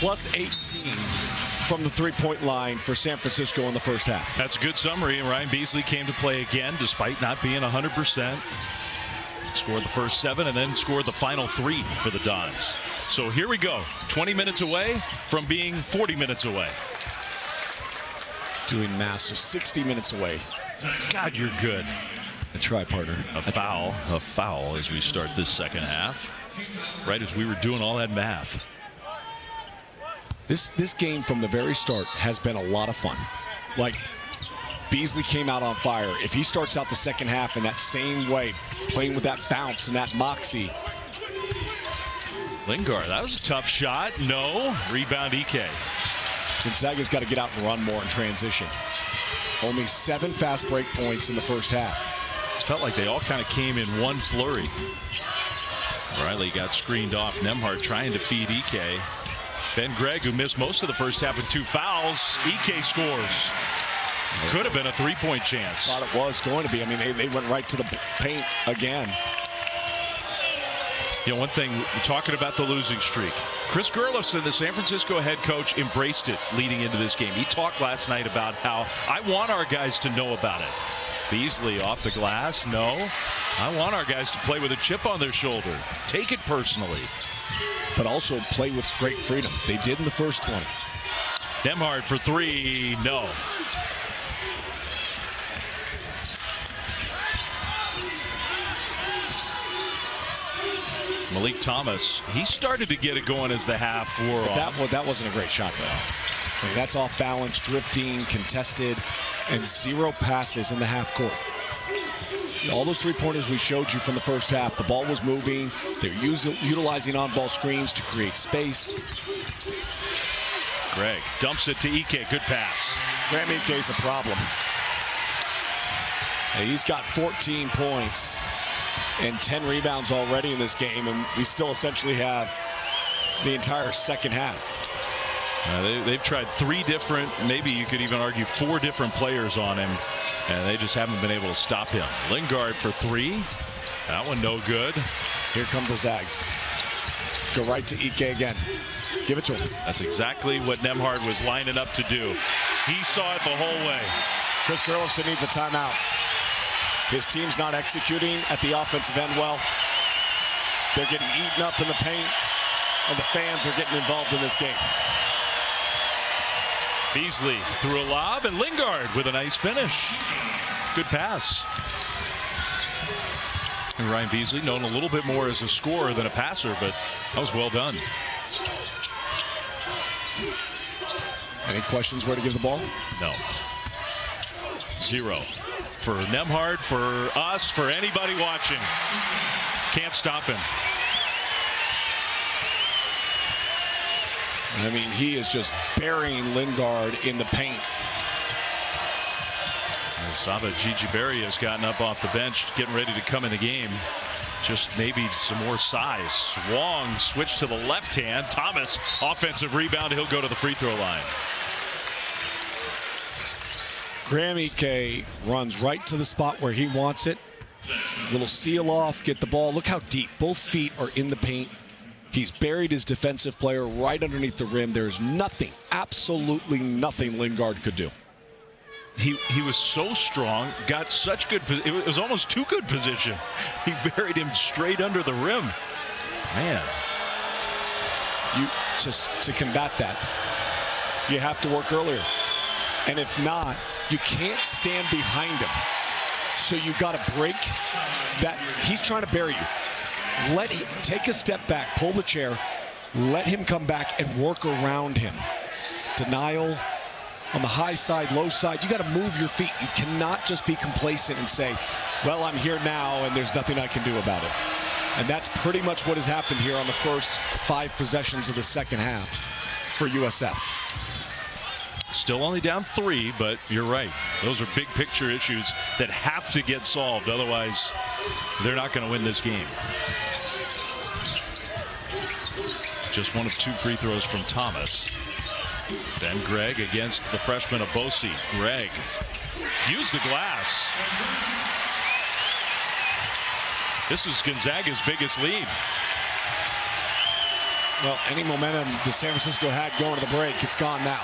plus 18 from the three-point line for San Francisco in the first half. That's a good summary. And Ryan Beasley came to play again despite not being 100%. Scored the first 7 and then scored the final 3 for the Dons. So here we go. 20 minutes away from being 40 minutes away. Doing math, so 60 minutes away. God, you're good. I try, partner. A foul as we start this second half. Right as we were doing all that math. This game from the very start has been a lot of fun. Like, Beasley came out on fire. If he starts out the second half in that same way, playing with that bounce and that moxie. Lingard, that was a tough shot. No. Rebound Ike. Gonzaga's got to get out and run more in transition. Only 7 fast break points in the first half. It felt like they all kind of came in one flurry. Riley got screened off. Nembhard trying to feed Ike. Ben Gregg, who missed most of the first half with 2 fouls. Ike scores. Could have been a 3-point chance. Thought it was going to be. I mean, they went right to the paint again. You know, one thing, we're talking about the losing streak. Chris Gerlofson, the San Francisco head coach, embraced it leading into this game. He talked last night about how I want our guys to know about it. Beasley off the glass. No. I want our guys to play with a chip on their shoulder. Take it personally. But also play with great freedom. They did in the first 20. Nembhard for 3. No. Malik Thomas, he started to get it going as the half wore off. That wasn't a great shot, though. I mean, that's off balance, drifting, contested, and 0 passes in the half court. All those three-pointers we showed you from the first half, the ball was moving. They're utilizing on-ball screens to create space. Gregg dumps it to Ike. Good pass. Graham Ike's a problem. He's got 14 points and 10 rebounds already in this game, and we still essentially have the entire second half. They've tried 3 different, maybe you could even argue 4 different players on him, and they just haven't been able to stop him. Lingard for 3. That one no good. Here come the Zags. Go right to Ike again. Give it to him. That's exactly what Nembhard was lining up to do. He saw it the whole way. Chris Gerlofson needs a timeout. His team's not executing at the offensive end well. They're getting eaten up in the paint, and the fans are getting involved in this game. Beasley threw a lob, and Lingard with a nice finish. Good pass. And Ryan Beasley, known a little bit more as a scorer than a passer, but that was well done. Any questions where to give the ball? No. 0. For Nembhard, for us, for anybody watching. Can't stop him. I mean, he is just burying Lingard in the paint. Saba Gigi-Berry has gotten up off the bench, getting ready to come in the game. Just maybe some more size. Wong switched to the left hand. Thomas, offensive rebound. He'll go to the free throw line. Graham Ike runs right to the spot where he wants it. Little seal off, get the ball. Look how deep. Both feet are in the paint. He's buried his defensive player right underneath the rim. There's nothing, absolutely nothing Lingard could do. He was so strong, got such good, it was almost too good position. He buried him straight under the rim. Man. Just to combat that, you have to work earlier. And if not, you can't stand behind him. So you got to break that. He's trying to bury you. Let him take a step back, pull the chair, let him come back and work around him. Denial on the high side, low side. You got to move your feet. You cannot just be complacent and say, well, I'm here now and there's nothing I can do about it. And that's pretty much what has happened here on the first 5 possessions of the second half for USF. Still only down 3, but you're right. Those are big picture issues that have to get solved. Otherwise, they're not going to win this game. Just one of 2 free throws from Thomas. Ben Gregg against the freshman Abosi. Gregg used the glass. This is Gonzaga's biggest lead. Well, any momentum that San Francisco had going to the break, it's gone now.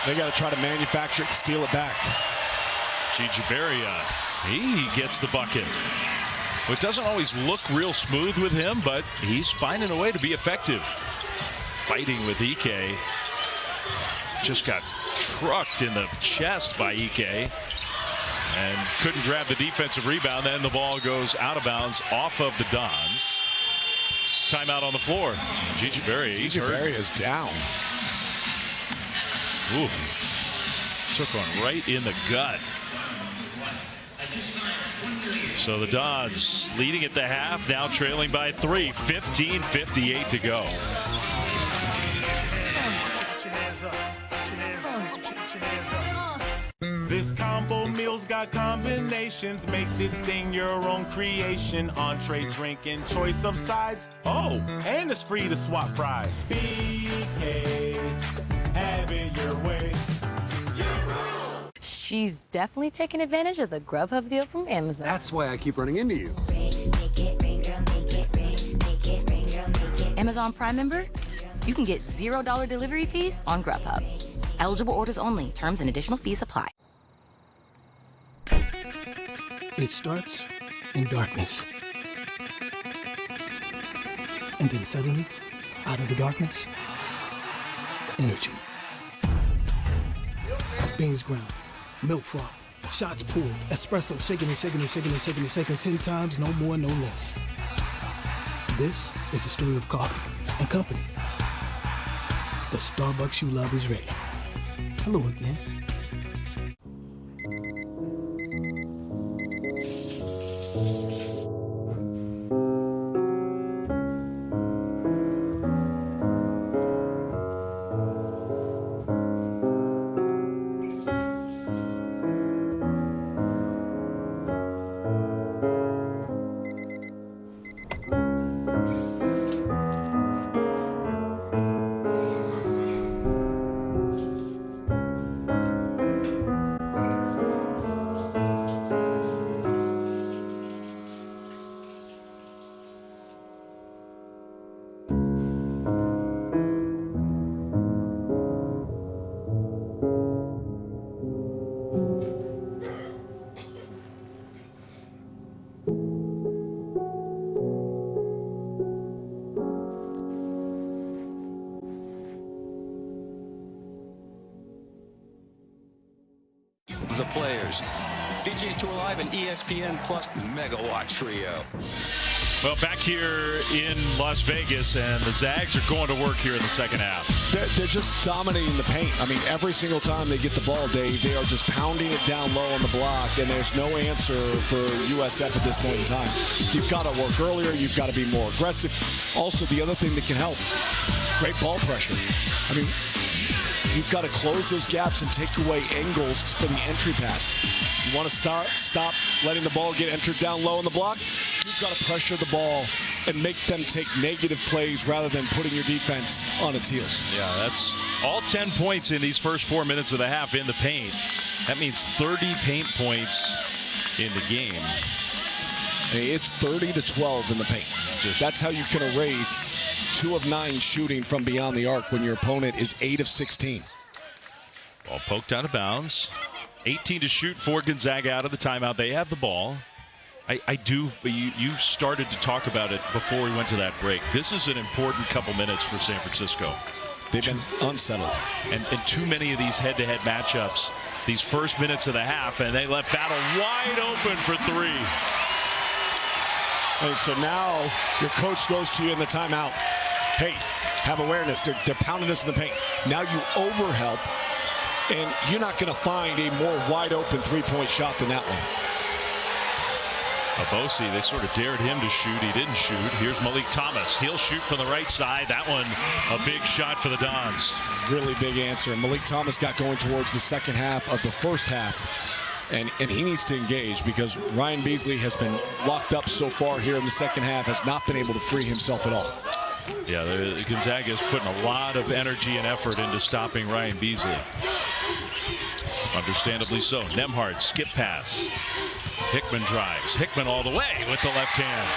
They got to try to manufacture it and steal it back. Echeverria, he gets the bucket. Well, it doesn't always look real smooth with him, but he's finding a way to be effective. Fighting with Ike. Just got trucked in the chest by Ike. And couldn't grab the defensive rebound. Then the ball goes out of bounds off of the Dons. Timeout on the floor. Echeverria, he's hurt. Echeverria is down. Ooh. Took one right in the gut. So the Dons leading at the half, now trailing by 3. 15:58 to go. This combo meal's got combinations. Make this thing your own creation. Entree, drink, and choice of sides. Oh, and it's free to swap fries. BK, have it your way. She's definitely taking advantage of the Grubhub deal from Amazon. That's why I keep running into you. Amazon Prime member? You can get $0 delivery fees on Grubhub. Eligible orders only. Terms and additional fees apply. It starts in darkness. And then suddenly, out of the darkness, energy. Beans ground, milk froth, shots poured, espresso shaking and shaking and shaking and shaking and shaking 10 times, no more, no less. This is the story of coffee and company. The Starbucks you love is ready. Hello again. The players. PGA Tour Live and ESPN Plus Megawatt Trio. Well, back here in Las Vegas, and the Zags are going to work here in the second half. They're just dominating the paint. I mean, every single time they get the ball, Dave, they are just pounding it down low on the block, and there's no answer for USF at this point in time. You've got to work earlier. You've got to be more aggressive. Also, the other thing that can help, great ball pressure. I mean, you've got to close those gaps and take away angles for the entry pass. You want to stop letting the ball get entered down low on the block. You've got to pressure the ball and make them take negative plays rather than putting your defense on its heels. Yeah, that's all 10 points in these first 4 minutes of the half in the paint. That means 30 paint points in the game. Hey, it's 30-12 in the paint. That's how you can erase 2 of 9 shooting from beyond the arc when your opponent is 8 of 16. Ball poked out of bounds. 18 to shoot for Gonzaga out of the timeout. They have the ball. You started to talk about it before we went to that break. This is an important couple minutes for San Francisco. They've been unsettled. And too many of these head-to-head matchups, these first minutes of the half, and they left Battle wide open for 3. And so now your coach goes to you in the timeout. Hey, have awareness. They're pounding us in the paint. Now you overhelp, and you're not going to find a more wide-open three-point shot than that one. Abosi, they sort of dared him to shoot. He didn't shoot. Here's Malik Thomas. He'll shoot from the right side. That one, a big shot for the Dons. Really big answer. Malik Thomas got going towards the second half of the first half. And he needs to engage because Ryan Beasley has been locked up so far here in the second half, has not been able to free himself at all. Yeah, Gonzaga is putting a lot of energy and effort into stopping Ryan Beasley. Understandably so. Nembhard, skip pass. Hickman drives. Hickman all the way with the left hand.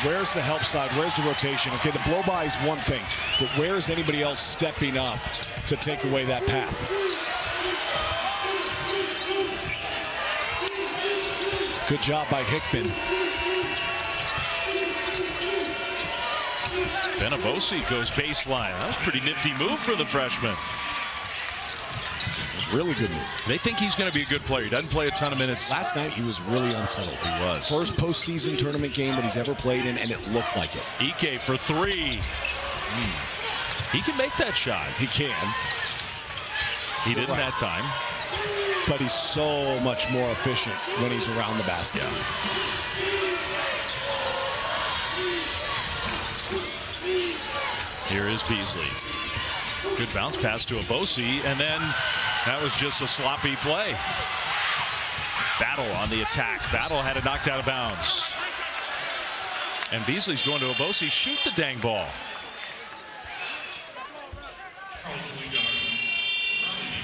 Where's the help side? Where's the rotation? Okay, the blow-by is one thing, but where's anybody else stepping up to take away that path? Good job by Hickman. Benabosi goes baseline. That was a pretty nifty move for the freshman. Really good move. They think he's going to be a good player. He doesn't play a ton of minutes. Last night, he was really unsettled. He was. First postseason tournament game that he's ever played in, and it looked like it. Ike for three. He can make that shot. He can. He didn't that time. But he's so much more efficient when he's around the basket. Yeah. Here is Beasley. Good bounce pass to Abosi, and then that was just a sloppy play. Battle on the attack. Battle had it knocked out of bounds. And Beasley's going to Abosi. Shoot the dang ball.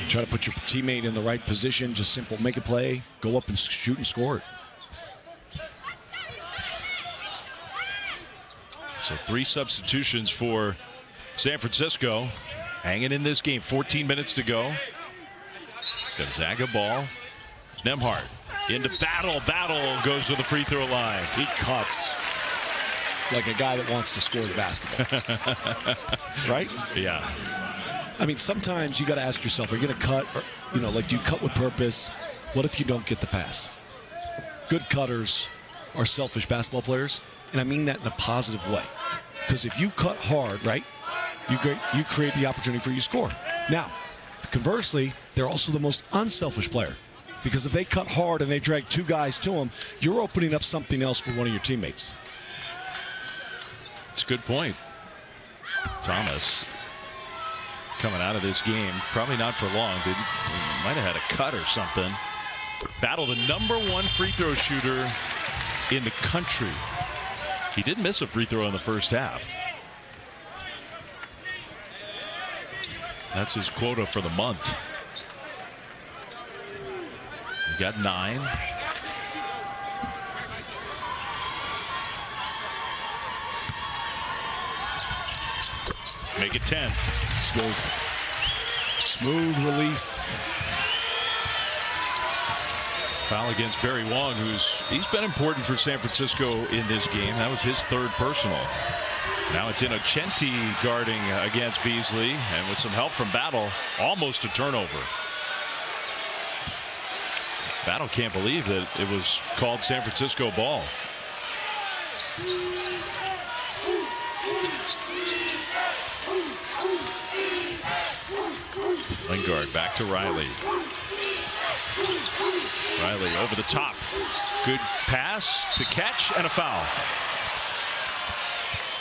Try to put your teammate in the right position. Just simple. Make a play. Go up and shoot and score it. So 3 substitutions for San Francisco. Hanging in this game. 14 minutes to go. Gonzaga ball. Nembhard into Battle. Battle goes to the free throw line. He cuts like a guy that wants to score the basketball. Right? Yeah. I mean, sometimes you got to ask yourself, are you going to cut? Or, you know, like, do you cut with purpose? What if you don't get the pass? Good cutters are selfish basketball players, and I mean that in a positive way. Because if you cut hard, right, you create the opportunity for you to score. Now, conversely, they're also the most unselfish player. Because if they cut hard and they drag 2 guys to them, you're opening up something else for one of your teammates. It's a good point. Thomas coming out of this game, probably not for long. Might have had a cut or something. Battle, the #1 free throw shooter in the country. He did miss a free throw in the first half. That's his quota for the month. He got 9. Make it 10. Smooth release. Foul against Barry Wong, he's been important for San Francisco in this game. That was his 3rd personal. Now it's Innocenti guarding against Beasley, and with some help from Battle, almost a turnover. Battle can't believe that it was called San Francisco ball. Lingard back to Riley. Riley over the top. Good pass, the catch, and a foul.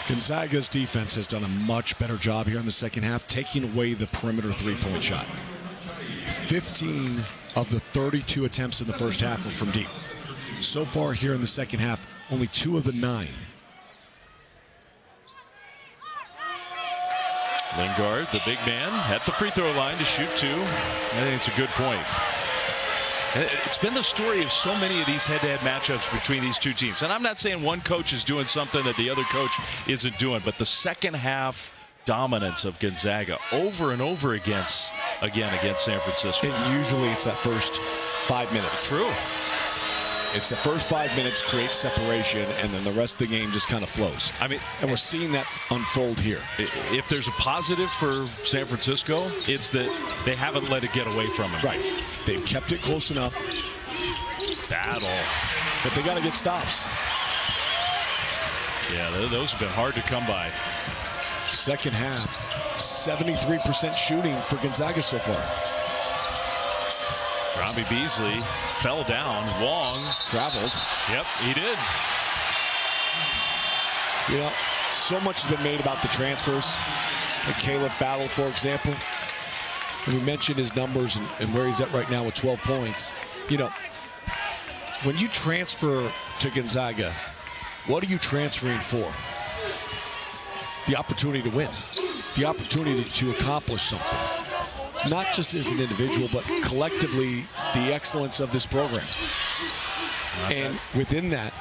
Gonzaga's defense has done a much better job here in the second half, taking away the perimeter 3-point shot. 15 of the 32 attempts in the first half were from deep. So far here in the second half, only 2 of the 9. Lingard, the big man, at the free throw line to shoot 2. I think it's a good point. It's been the story of so many of these head-to-head matchups between these 2 teams. And I'm not saying one coach is doing something that the other coach isn't doing, but the second half dominance of Gonzaga over and over against San Francisco. And usually it's that first 5 minutes. True. It's the first 5 minutes create separation, and then the rest of the game just kind of flows. I mean, and we're seeing that unfold here. If there's a positive for San Francisco, it's that they haven't let it get away from them. Right. They've kept it close enough. Battle. But they got to get stops. Yeah, those have been hard to come by. Second half, 73% shooting for Gonzaga so far. Robbie Beasley fell down. Wong traveled. Yep, he did. You know, so much has been made about the transfers. Like Caleb Battle, for example. And we mentioned his numbers and where he's at right now with 12 points. You know, when you transfer to Gonzaga, what are you transferring for? The opportunity to win. The opportunity to accomplish something. Not just as an individual, but collectively, the excellence of this program. And within that,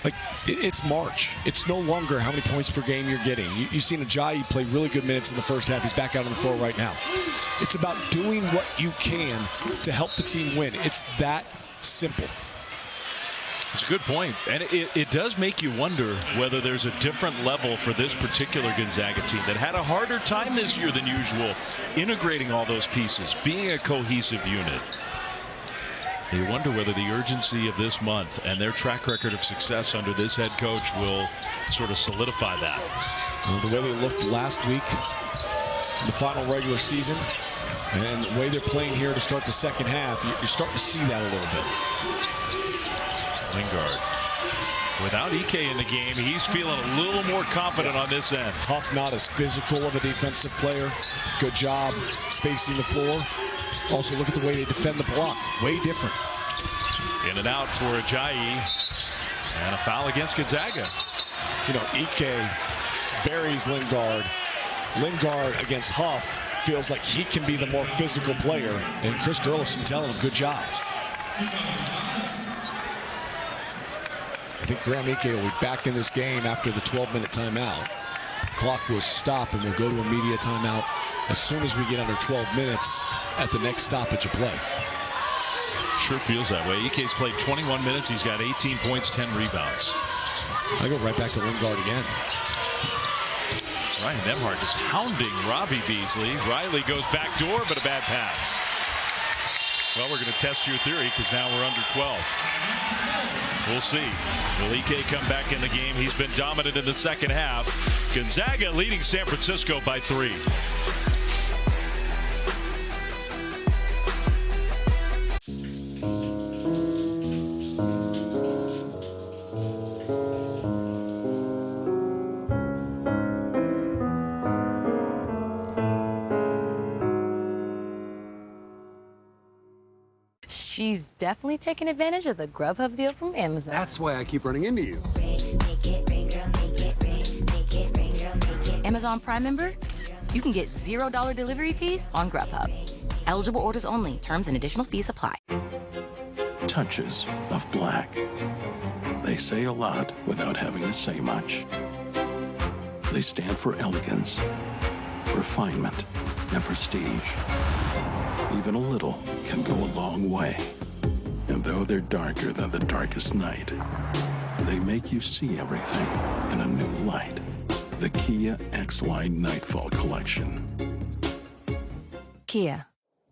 Like, it's March. It's no longer how many points per game you're getting. You've seen Ajayi play really good minutes in the first half. He's back out on the floor right now. It's about doing what you can to help the team win. It's that simple. It's a good point. And it does make you wonder whether there's a different level for this particular Gonzaga team that had a harder time this year than usual integrating all those pieces, being a cohesive unit. You wonder whether the urgency of this month and their track record of success under this head coach will sort of solidify that. Well, the way they looked last week in the final regular season and the way they're playing here to start the second half, you're starting to see that a little bit. Lingard. Without Ike in the game, he's feeling a little more confident on this end. Huff not as physical of a defensive player. Good job spacing the floor. Also, look at the way they defend the block. Way different. In and out for Ajayi. And a foul against Gonzaga. You know, Ike buries Lingard. Lingard against Huff feels like he can be the more physical player. And Chris Gerlofson telling him, good job. I think Graham Ike will be back in this game after the 12-minute timeout. Clock will stop, and we'll go to a media timeout as soon as we get under 12 minutes at the next stoppage of play. Sure feels that way. Ike's played 21 minutes. He's got 18 points, 10 rebounds. I go right back to Lingard again. Ryan Nembhard just hounding Robbie Beasley. Riley goes back door, but a bad pass. Well, we're going to test your theory because now we're under 12. We'll see. Will Ike come back in the game? He's been dominant in the second half. Gonzaga leading San Francisco by 3. She's definitely taking advantage of the Grubhub deal from Amazon. That's why I keep running into you. Amazon Prime member? You can get $0 delivery fees on Grubhub. Eligible orders only. Terms and additional fees apply. Touches of black. They say a lot without having to say much. They stand for elegance, refinement, and prestige. Even a little can go a long way. And though they're darker than the darkest night, they make you see everything in a new light. The Kia X-Line Nightfall Collection. Kia.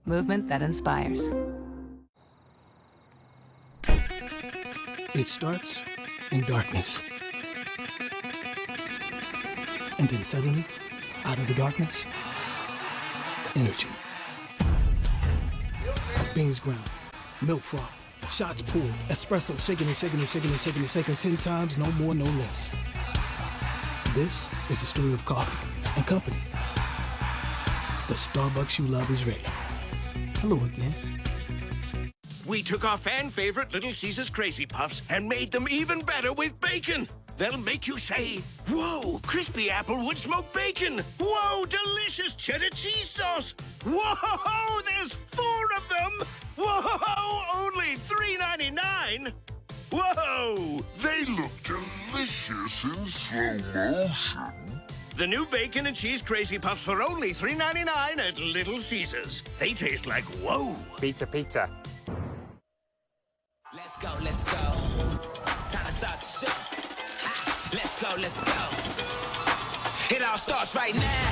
Movement that inspires. It starts in darkness. And then suddenly, out of the darkness, energy. Beans ground, milk froth, shots poured, espresso shaken and shaken and shaken and shaken and shaken 10 times, no more, no less. This is the story of coffee and company. The Starbucks you love is ready. Hello again. We took our fan favorite Little Caesars Crazy Puffs and made them even better with bacon. They'll make you say, whoa, crispy applewood smoked bacon. Whoa, delicious cheddar cheese sauce. Whoa, there's 4 of them. Whoa, only $3.99. Whoa. They look delicious in slow motion. The new bacon and cheese Crazy Puffs for only $3.99 at Little Caesars. They taste like whoa. Pizza, pizza. Let's go, let's go. Time to start the show. Let's go, let's go. It all starts right now.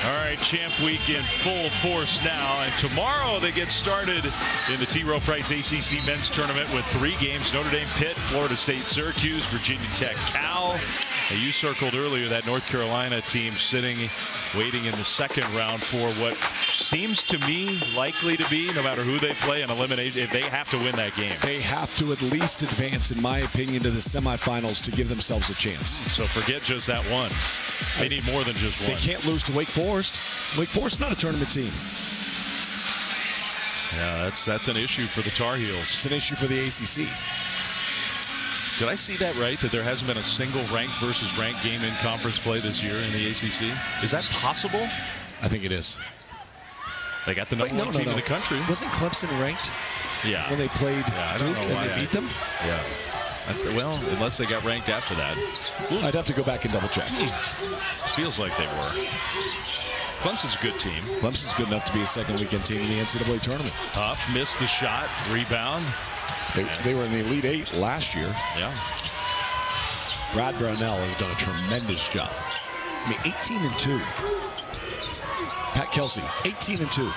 All right, Champ Week in full force now, and tomorrow they get started in the T. Rowe Price ACC Men's Tournament with 3 games. Notre Dame, Pitt, Florida State, Syracuse, Virginia Tech, Cal. And you circled earlier that North Carolina team sitting, waiting in the second round for what seems to me likely to be, no matter who they play, an elimination. If they have to win that game. They have to at least advance, in my opinion, to the semifinals to give themselves a chance. So forget just that one. They need more than just one. They can't lose to Wake Forest. Wake Forest is not a tournament team. Yeah, that's an issue for the Tar Heels. It's an issue for the ACC. Did I see that right, that there hasn't been a single ranked versus ranked game in conference play this year in the ACC? Is that possible? I think it is. They got the number one team in the country. Wasn't Clemson ranked Yeah. When they played I don't Duke know why and they beat them? Yeah. Well, unless they got ranked after that. I'd have to go back and double check. Feels like they were. Clemson's a good team. Clemson's good enough to be a second weekend team in the NCAA tournament. Huff missed the shot. Rebound. They were in the Elite Eight last year. Yeah. Brad Brownell has done a tremendous job. I mean, 18-2. Pat Kelsey, 18-2.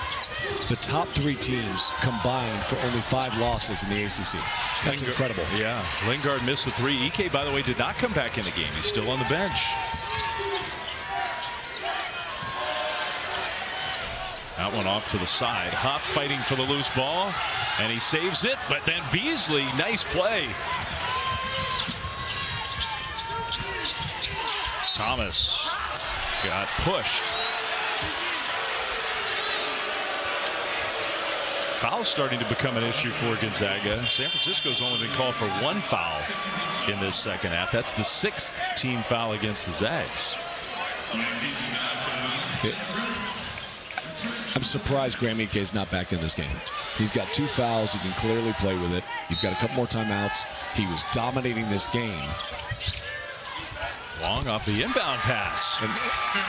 The top 3 teams combined for only 5 losses in the ACC. That's incredible. Yeah. Lingard missed the 3. Ike, by the way, did not come back in the game. He's still on the bench. That one off to the side. Huff fighting for the loose ball, and he saves it. But then Beasley, nice play. Thomas got pushed. Foul's starting to become an issue for Gonzaga. San Francisco's only been called for 1 foul in this second half. That's the 6th team foul against the Zags. I'm surprised Graham Ike is not back in this game. He's got 2 fouls. He can clearly play with it. You've got a couple more timeouts. He was dominating this game. Long off the inbound pass. And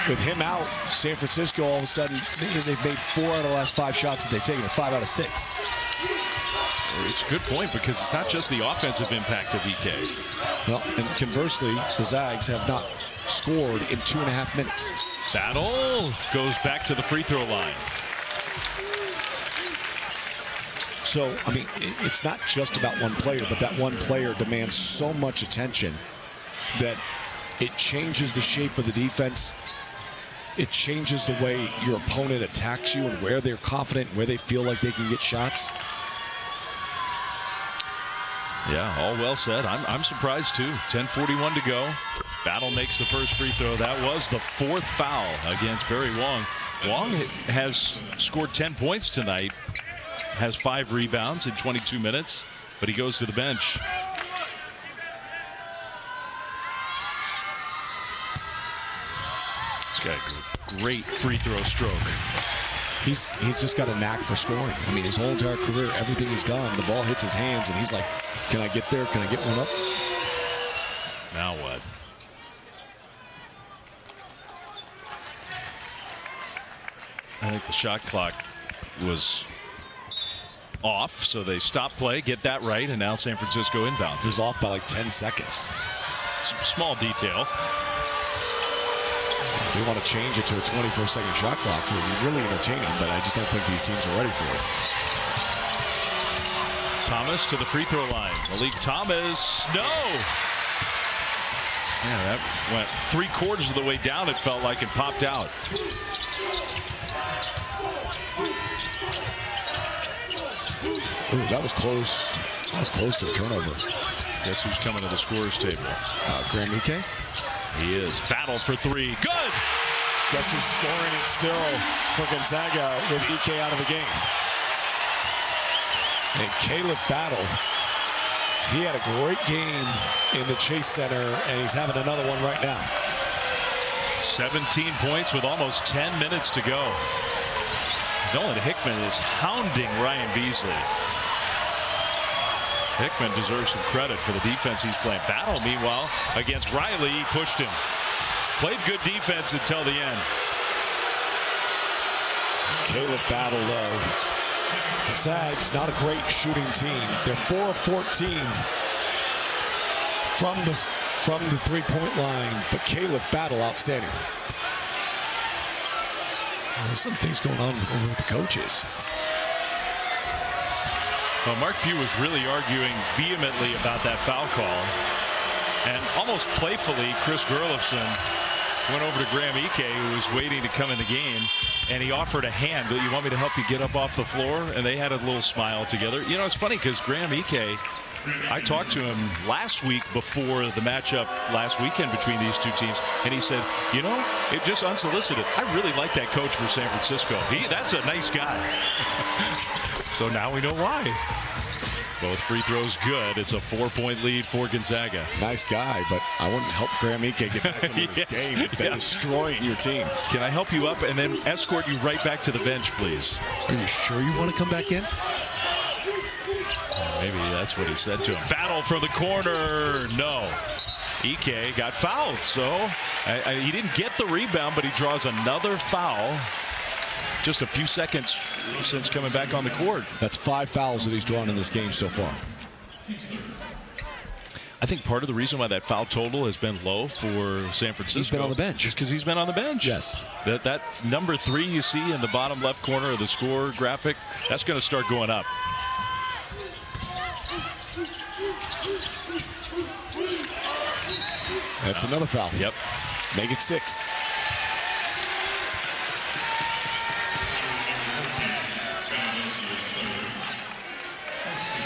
with him out, San Francisco all of a sudden, they've made 4 out of the last 5 shots that they've taken, 5 out of 6. It's a good point because it's not just the offensive impact of Ike. Well, and conversely, the Zags have not scored in 2.5 minutes. Battle goes back to the free throw line. So, I mean, it's not just about one player, but that one player demands so much attention that it changes the shape of the defense. It changes the way your opponent attacks you and where they're confident, where they feel like they can get shots. Yeah, all well said. I'm surprised too. 10:41 to go. Battle makes the first free throw. That was the 4th foul against Barry Wong. Wong has scored 10 points tonight, has 5 rebounds in 22 minutes, but he goes to the bench. He's got a great free throw stroke. He's just got a knack for scoring. I mean, his whole entire career, everything he's done, the ball hits his hands, and he's like, can I get there? Can I get one up? Now what? I think the shot clock was off, so they stop play, get that right, and now San Francisco inbounds. It was off by like 10 seconds. Some small detail. They want to change it to a 24-second shot clock. It would be really entertaining, but I just don't think these teams are ready for it. Thomas to the free throw line. Malik Thomas, no! Yeah, that went 3/4 of the way down, it felt like, and popped out. Ooh, that was close. That was close to a turnover. Guess who's coming to the scorer's table? Graham Ike. He is. Battle for 3. Good! Guess who's scoring it still for Gonzaga with Ike out of the game? And Caleb Battle. He had a great game in the Chase Center, and he's having another one right now. 17 points with almost 10 minutes to go. Nolan Hickman is hounding Ryan Beasley. Hickman deserves some credit for the defense he's playing. Battle, meanwhile, against Riley, he pushed him. Played good defense until the end. Caleb Battle, though. The Zags, not a great shooting team. They're 4 of 14 from the three-point line, but Caleb Battle outstanding. There's some things going on over with the coaches. Well, Mark Few was really arguing vehemently about that foul call. And almost playfully, Chris Gerlofson went over to Graham Ike, who was waiting to come in the game, and he offered a hand. You want me to help you get up off the floor? And they had a little smile together. You know, it's funny because Graham Ike, I talked to him last week before the matchup last weekend between these two teams, and he said, you know, it just unsolicited. I really like that coach for San Francisco. That's a nice guy. So now we know why. Both free throws good. It's a 4-point lead for Gonzaga. Nice guy, but I wouldn't help Graham Ike get back into this game. He's been destroying your team. Can I help you up and then escort you right back to the bench, please? Are you sure you want to come back in? Maybe that's what he said to him. Battle for the corner. No. Ike got fouled, so he didn't get the rebound, but he draws another foul. Just a few seconds since coming back on the court. That's 5 fouls that he's drawn in this game so far. I think part of the reason why that foul total has been low for San Francisco. He's been on the bench. Just because he's been on the bench. Yes. That number 3 you see in the bottom left corner of the score graphic, that's going to start going up. That's another foul. Yep. Make it 6.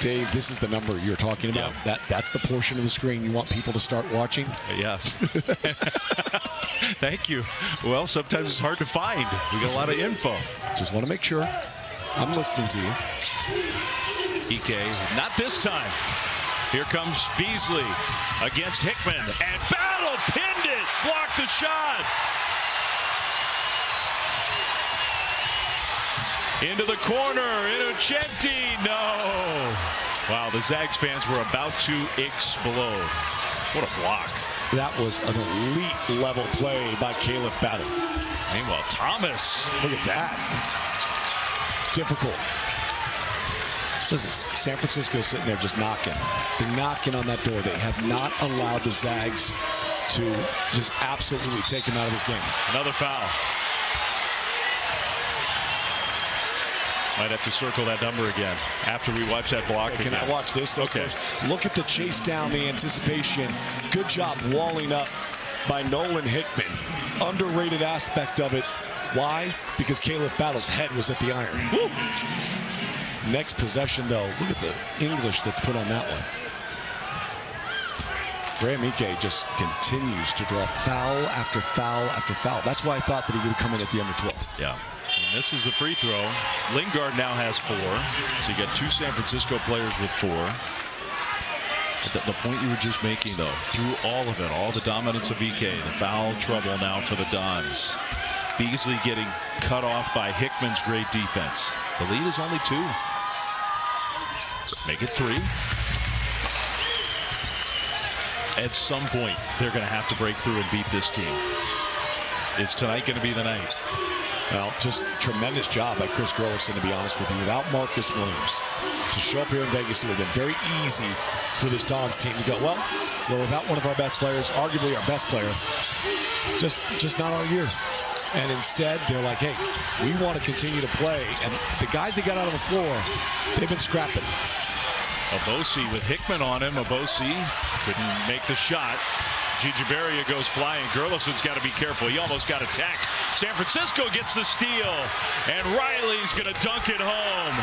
Dave, this is the number you're talking about. Yep. That's the portion of the screen you want people to start watching? Yes. Thank you. Well, sometimes it's hard to find. We got a lot of info. Just want to make sure I'm listening to you. Ike, not this time. Here comes Beasley against Hickman. And Battle pinned it. Blocked the shot. Into the corner. Innocenti. No. Wow, the Zags fans were about to explode. What a block. That was an elite level play by Caleb Battle. Meanwhile, Thomas. Look at that. Difficult. Listen, San Francisco sitting there just knocking. They're knocking on that door. They have not allowed the Zags to just absolutely take them out of this game. Another foul. Might have to circle that number again after we watch that block. Can I watch this? Okay. Look at the chase down, the anticipation. Good job walling up by Nolan Hickman. Underrated aspect of it. Why? Because Caleb Battle's head was at the iron. Woo. Next possession, though, look at the English that's put on that one. Graham Ike just continues to draw foul after foul after foul. That's why I thought that he would come in at the under 12. Yeah. And this is the free throw. Lingard now has 4. So you got 2 San Francisco players with 4. But the point you were just making, though, through all of it, all the dominance of Ike, the foul trouble now for the Dons. Beasley getting cut off by Hickman's great defense. The lead is only 2. Make it 3. At some point, they're going to have to break through and beat this team. Is tonight going to be the night? Well, just tremendous job by Chris Gerlofson, to be honest with you. Without Marcus Williams, to show up here in Vegas, it would have been very easy for this Dons team to go, well, without one of our best players, arguably our best player, just not our year. And instead, they're like, hey, we want to continue to play. And the guys that got out on the floor, they've been scrapping. Abosi with Hickman on him. Abosi couldn't make the shot. Gigiberia goes flying. Gerlofson's got to be careful. He almost got attacked. San Francisco gets the steal. And Riley's going to dunk it home.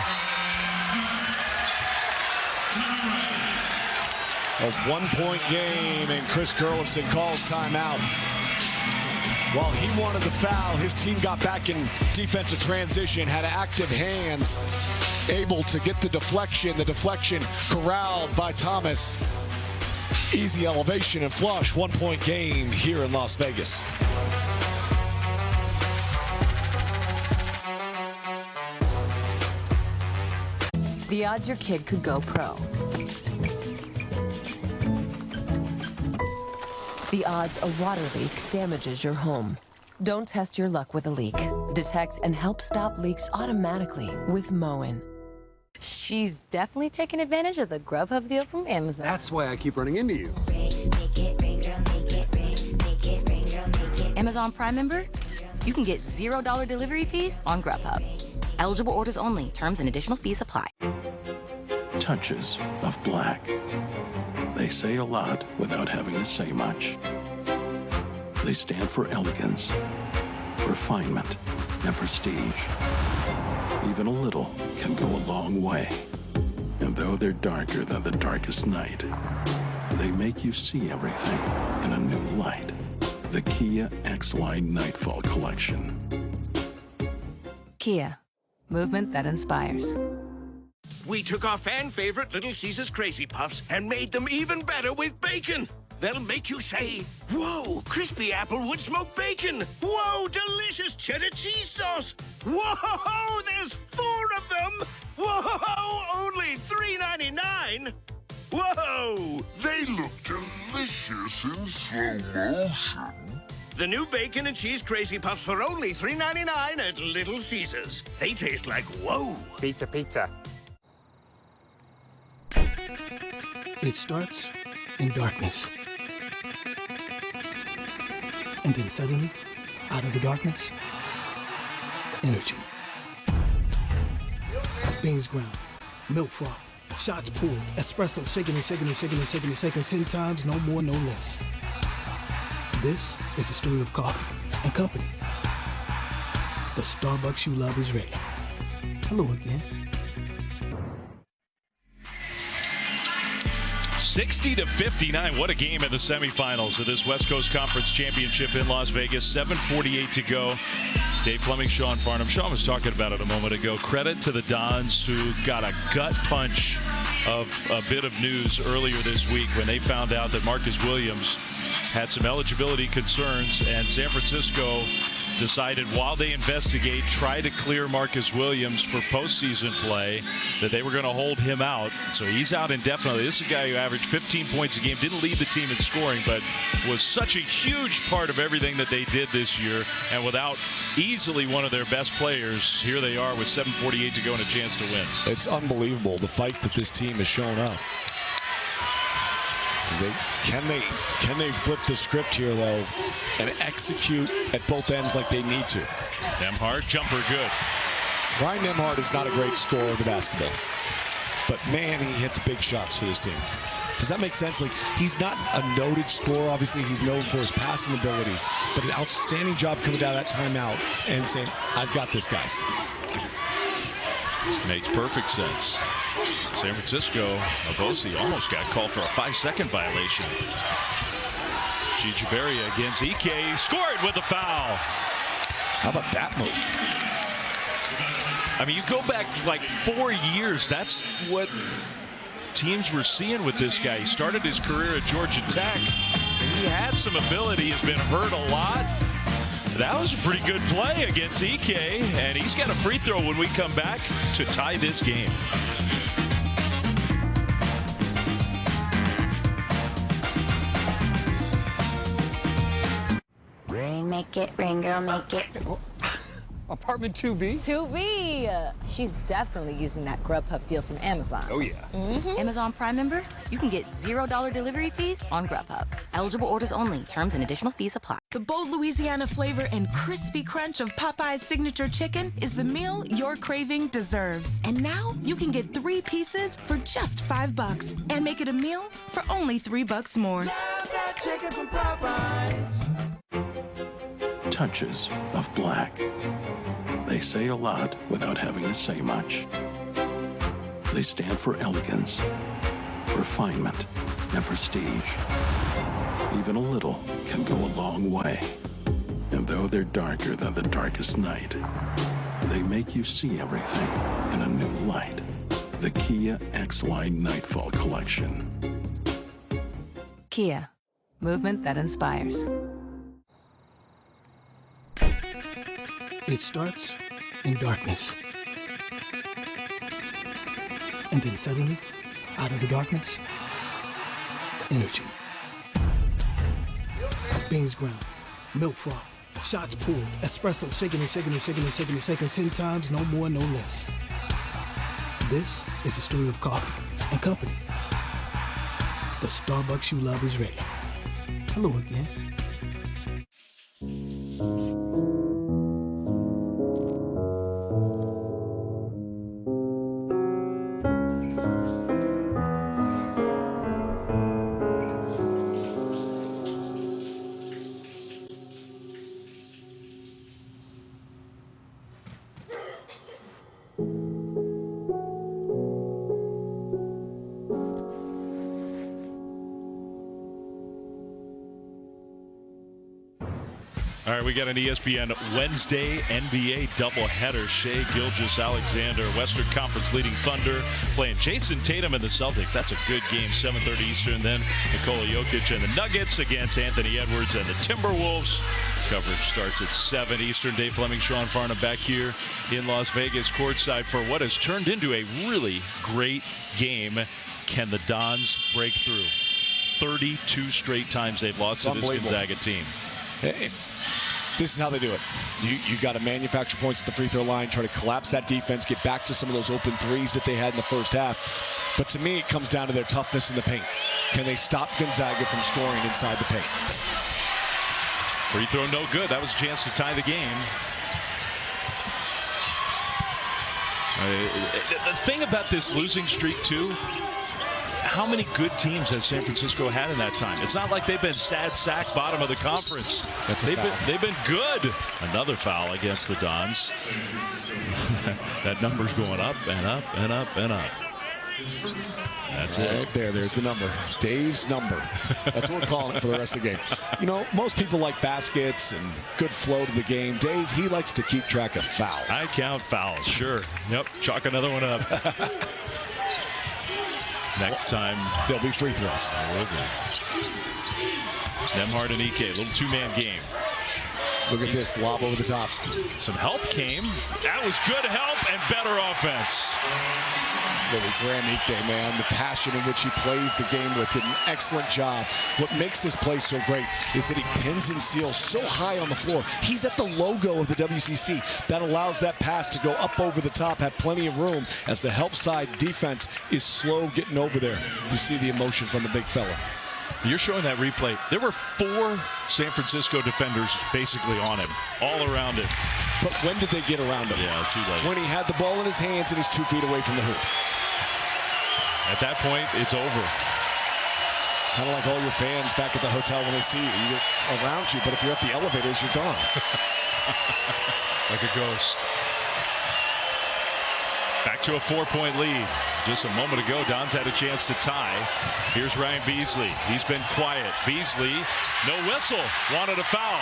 A 1-point game, and Chris Gerlofson calls timeout. While he wanted the foul, his team got back in defensive transition, had active hands, able to get the deflection corralled by Thomas. Easy elevation and flush, 1-point game here in Las Vegas. The odds your kid could go pro. The odds a water leak damages your home. Don't test your luck with a leak. Detect and help stop leaks automatically with Moen. She's definitely taking advantage of the Grubhub deal from Amazon. That's why I keep running into you. Amazon Prime member? You can get $0 delivery fees on Grubhub. Eligible orders only. Terms and additional fees apply. Touches of black. They say a lot without having to say much. They stand for elegance, refinement, and prestige. Even a little can go a long way. And though they're darker than the darkest night, they make you see everything in a new light. The Kia X-Line Nightfall Collection. Kia. Movement that inspires. We took our fan-favorite Little Caesars Crazy Puffs and made them even better with bacon. They'll make you say, whoa, crispy applewood smoked bacon. Whoa, delicious cheddar cheese sauce. Whoa, there's 4 of them? Whoa, only $3.99? Whoa! They look delicious in slow motion. The new bacon and cheese Crazy Puffs for only $3.99 at Little Caesars. They taste like whoa. Pizza, pizza. It starts in darkness. And then suddenly, out of the darkness, energy. Beans ground, milk froth, shots poured, espresso shaken and shaken and shaken and shaken and shaken 10 times, no more, no less. This is the story of coffee and company. The Starbucks you love is ready. Hello again. 60-59. What a game in the semifinals of this West Coast Conference Championship in Las Vegas. 7:48 to go. Dave Fleming, Sean Farnham. Sean was talking about it a moment ago. Credit to the Dons, who got a gut punch of a bit of news earlier this week when they found out that Marcus Williams had some eligibility concerns, and San Francisco decided, while they investigate, try to clear Marcus Williams for postseason play, that they were going to hold him out. So he's out indefinitely. This is a guy who averaged 15 points a game, didn't lead the team in scoring, but was such a huge part of everything that they did this year. And without easily one of their best players, here they are with 7:48 to go and a chance to win. It's unbelievable, the fight that this team has shown up. Can they flip the script here, though, and execute at both ends like they need to? Nembhard, jumper good. Ryan Nembhard is not a great scorer of the basketball, but man, he hits big shots for this team. Does that make sense? Like, he's not a noted scorer. Obviously, he's known for his passing ability, but an outstanding job coming out of that timeout and saying, I've got this, guys. Makes perfect sense. San Francisco, Avosi almost got called for a 5-second violation. Gigiberia against Ike, scored with a foul. How about that move? I mean, you go back like 4 years, that's what teams were seeing with this guy. He started his career at Georgia Tech. He had some ability, has been hurt a lot. That was a pretty good play against Ike, and he's got a free throw when we come back to tie this game. Ring, make it, ring, girl, make it. Apartment 2B? 2B. She's definitely using that Grubhub deal from Amazon. Oh, yeah. Amazon Prime member, you can get $0 delivery fees on Grubhub. Eligible orders only. Terms and additional fees apply. The bold Louisiana flavor and crispy crunch of Popeye's signature chicken is the meal your craving deserves. And now you can get 3 pieces for just $5 and make it a meal for only $3 more. Love that chicken from Popeyes. Touches of black. They say a lot without having to say much. They stand for elegance, refinement, and prestige. Even a little can go a long way. And though they're darker than the darkest night, they make you see everything in a new light. The Kia X-Line Nightfall Collection. Kia. Movement that inspires. It starts in darkness. And then suddenly, out of the darkness, energy. Beans ground, milk froth, shots poured, espresso shaken and shaken and shaken and shaken and shaken 10 times, no more, no less. This is the story of coffee and company. The Starbucks you love is ready. Hello again. All right, we got an ESPN Wednesday NBA doubleheader. Shai Gilgeous-Alexander, Western Conference leading Thunder, playing Jason Tatum and the Celtics. That's a good game, 7:30 Eastern. Then Nikola Jokic and the Nuggets against Anthony Edwards and the Timberwolves. Coverage starts at 7 Eastern. Dave Fleming, Sean Farnham back here in Las Vegas courtside for what has turned into a really great game. Can the Dons break through? 32 straight times they've lost to this Gonzaga team. This is how they do it. You got to manufacture points at the free throw line, try to collapse that defense, get back to some of those open threes that they had in the first half. But to me, it comes down to their toughness in the paint. Can they stop Gonzaga from scoring inside the paint? Free throw no good. That was a chance to tie the game. The thing about this losing streak, too, how many good teams has San Francisco had in that time? It's not like they've been sad sack bottom of the conference. They've been good. Another foul against the Dons. That number's going up and up and up and up. That's it. Right there. There's the number. Dave's number. That's what we're calling it for the rest of the game. You know, most people like baskets and good flow to the game. Dave, he likes to keep track of fouls. I count fouls, sure. Yep, chalk another one up. Next time, there'll be free throws. There will be. Nembhard and Ike, a little two-man game. Look at this, lob over the top. Some help came. That was good help and better offense. Really, Graham Ike, man, the passion in which he plays the game with, did an excellent job. What makes this play so great is that he pins and seals so high on the floor. He's at the logo of the WCC. That allows that pass to go up over the top, have plenty of room as the help side defense is slow getting over there. You see the emotion from the big fella. You're showing that replay. There were 4 San Francisco defenders basically on him, all around him. But when did they get around him? Yeah, too late. When he had the ball in his hands and he's 2 feet away from the hoop. At that point, it's over. Kind of like all your fans back at the hotel when they see you. You're around you, but if you're at the elevators, you're gone. Like a ghost. Back to a 4-point lead. Just a moment ago, Don's had a chance to tie. Here's Ryan Beasley. He's been quiet. Beasley, no whistle. Wanted a foul.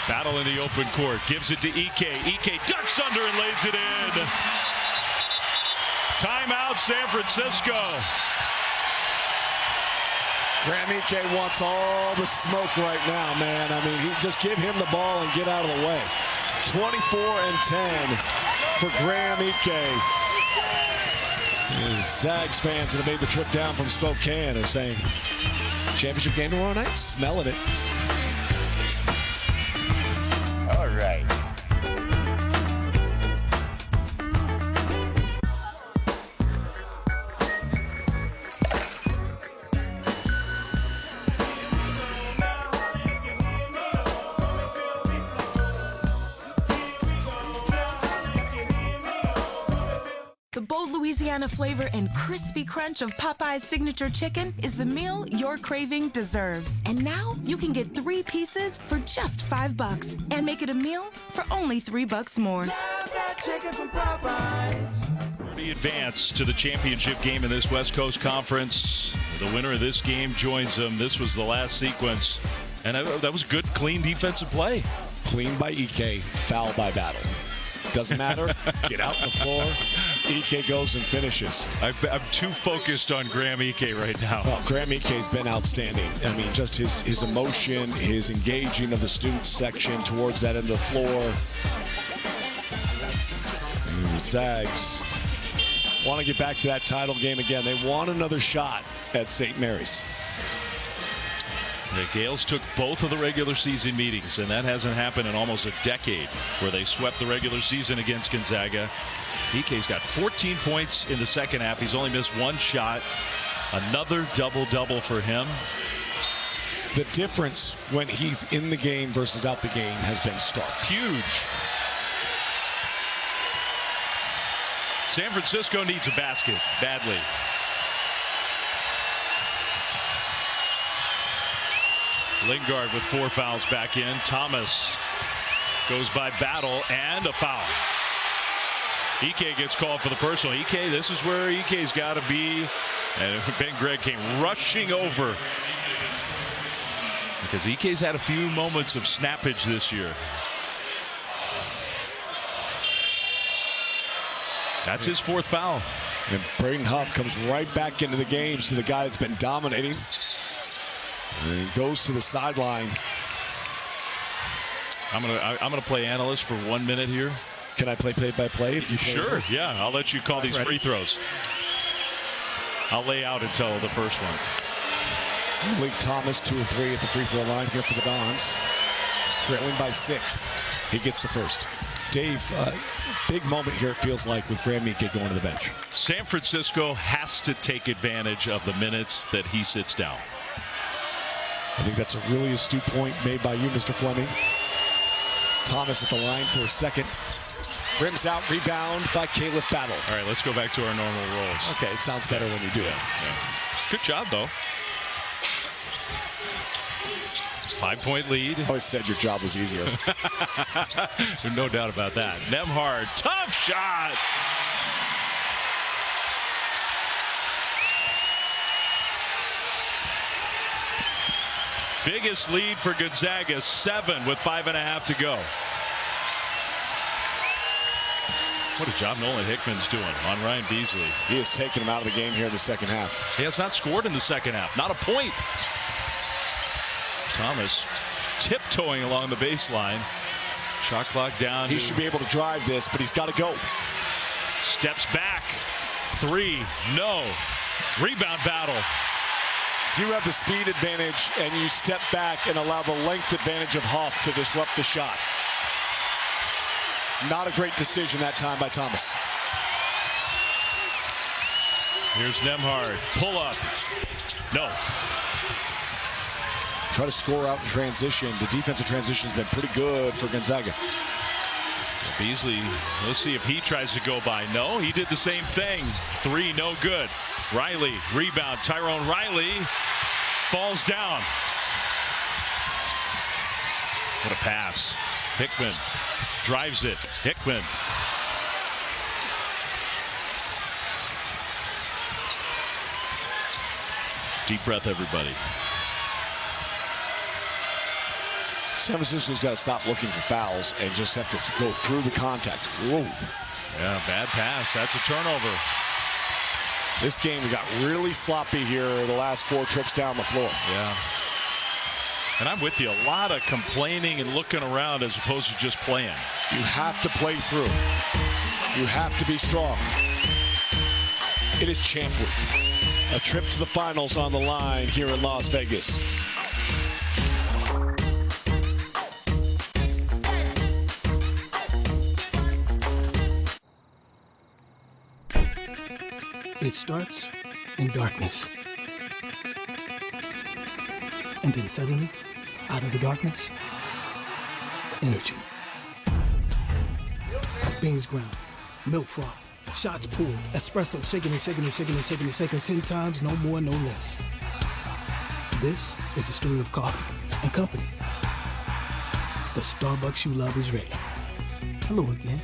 Battle in the open court. Gives it to Ike. Ike ducks under and lays it in. Timeout, San Francisco. Graham Ike wants all the smoke right now, man. I mean, just give him the ball and get out of the way. 24-10 for Graham Ike. His Zags fans that have made the trip down from Spokane are saying, championship game tomorrow night? Smelling it. All right. The bold Louisiana flavor and crispy crunch of Popeye's signature chicken is the meal your craving deserves. And now you can get 3 pieces for just $5 and make it a meal for only $3 more. Love that chicken from Popeyes. The advance to the championship game in this West Coast Conference. The winner of this game joins them. This was the last sequence. And that was good, clean defensive play. Clean by Ike, foul by Battle. Doesn't matter. Get out on the floor. Ike goes and finishes. I'm too focused on Graham Ike right now. Well, Graham Ike's been outstanding. I mean, just his emotion, his engaging of the student section towards that end of the floor. Zags want to get back to that title game again. They want another shot at St. Mary's. The Gales took both of the regular season meetings, and that hasn't happened in almost a decade, where they swept the regular season against Gonzaga. Ike's got 14 points in the second half. He's only missed 1 shot. Another double-double for him. The difference when he's in the game versus out the game has been stark. Huge. San Francisco needs a basket badly. Lingard with 4 fouls back in. Thomas goes by Battle and a foul. Ike gets called for the personal. Ike, this is where Ike's got to be. And Ben Gregg came rushing over. Because Ike's had a few moments of snappage this year. That's his 4th foul. And Braden Huff comes right back into the game to the guy that's been dominating. And he goes to the sideline. I'm gonna play analyst for 1 minute here. Can I play play-by-play? Sure, yeah. I'll let you call these free throws. I'll lay out until the first one. Malik Thomas 2 of 3 at the free throw line here for the Dons. Trailing by 6. He gets the first. Dave, big moment here it feels like with Graham Ike going to the bench. San Francisco has to take advantage of the minutes that he sits down. I think that's a really astute point made by you, Mr. Fleming. Thomas at the line for a second. Rims out, rebound by Caleb Battle. All right, let's go back to our normal roles. Okay, it sounds better when you do it. Yeah. Good job, though. 5-point lead. I always said your job was easier. No doubt about that. Nembhard, tough shot. Biggest lead for Gonzaga, 7 with 5.5 to go. What a job Nolan Hickman's doing on Ryan Beasley. He has taken him out of the game here in the second half. He has not scored in the second half. Not a point. Thomas tiptoeing along the baseline. Shot clock down. He should be able to drive this, but he's got to go. Steps back. 3. No. Rebound battle. You have the speed advantage, and you step back and allow the length advantage of Huff to disrupt the shot. Not a great decision that time by Thomas. Here's Nembhard. Pull up. No. Try to score out in transition. The defensive transition has been pretty good for Gonzaga. Beasley, let's see if he tries to go by. No, he did the same thing. 3, no good. Riley, rebound. Tyrone Riley falls down. What a pass. Hickman drives it. Hickman. Deep breath, everybody. San Francisco's got to stop looking for fouls and just have to go through the contact. Whoa. Yeah, bad pass. That's a turnover. This game, we got really sloppy here the last 4 trips down the floor. Yeah. And I'm with you. A lot of complaining and looking around as opposed to just playing. You have to play through. You have to be strong. It is Champ Week. A trip to the finals on the line here in Las Vegas. It starts in darkness. And then suddenly, out of the darkness, energy. Beans ground, milk froth, shots poured, espresso shaken and shaken and shaken and shaken and shaken 10 times, no more, no less. This is the story of coffee and company. The Starbucks you love is ready. Hello again.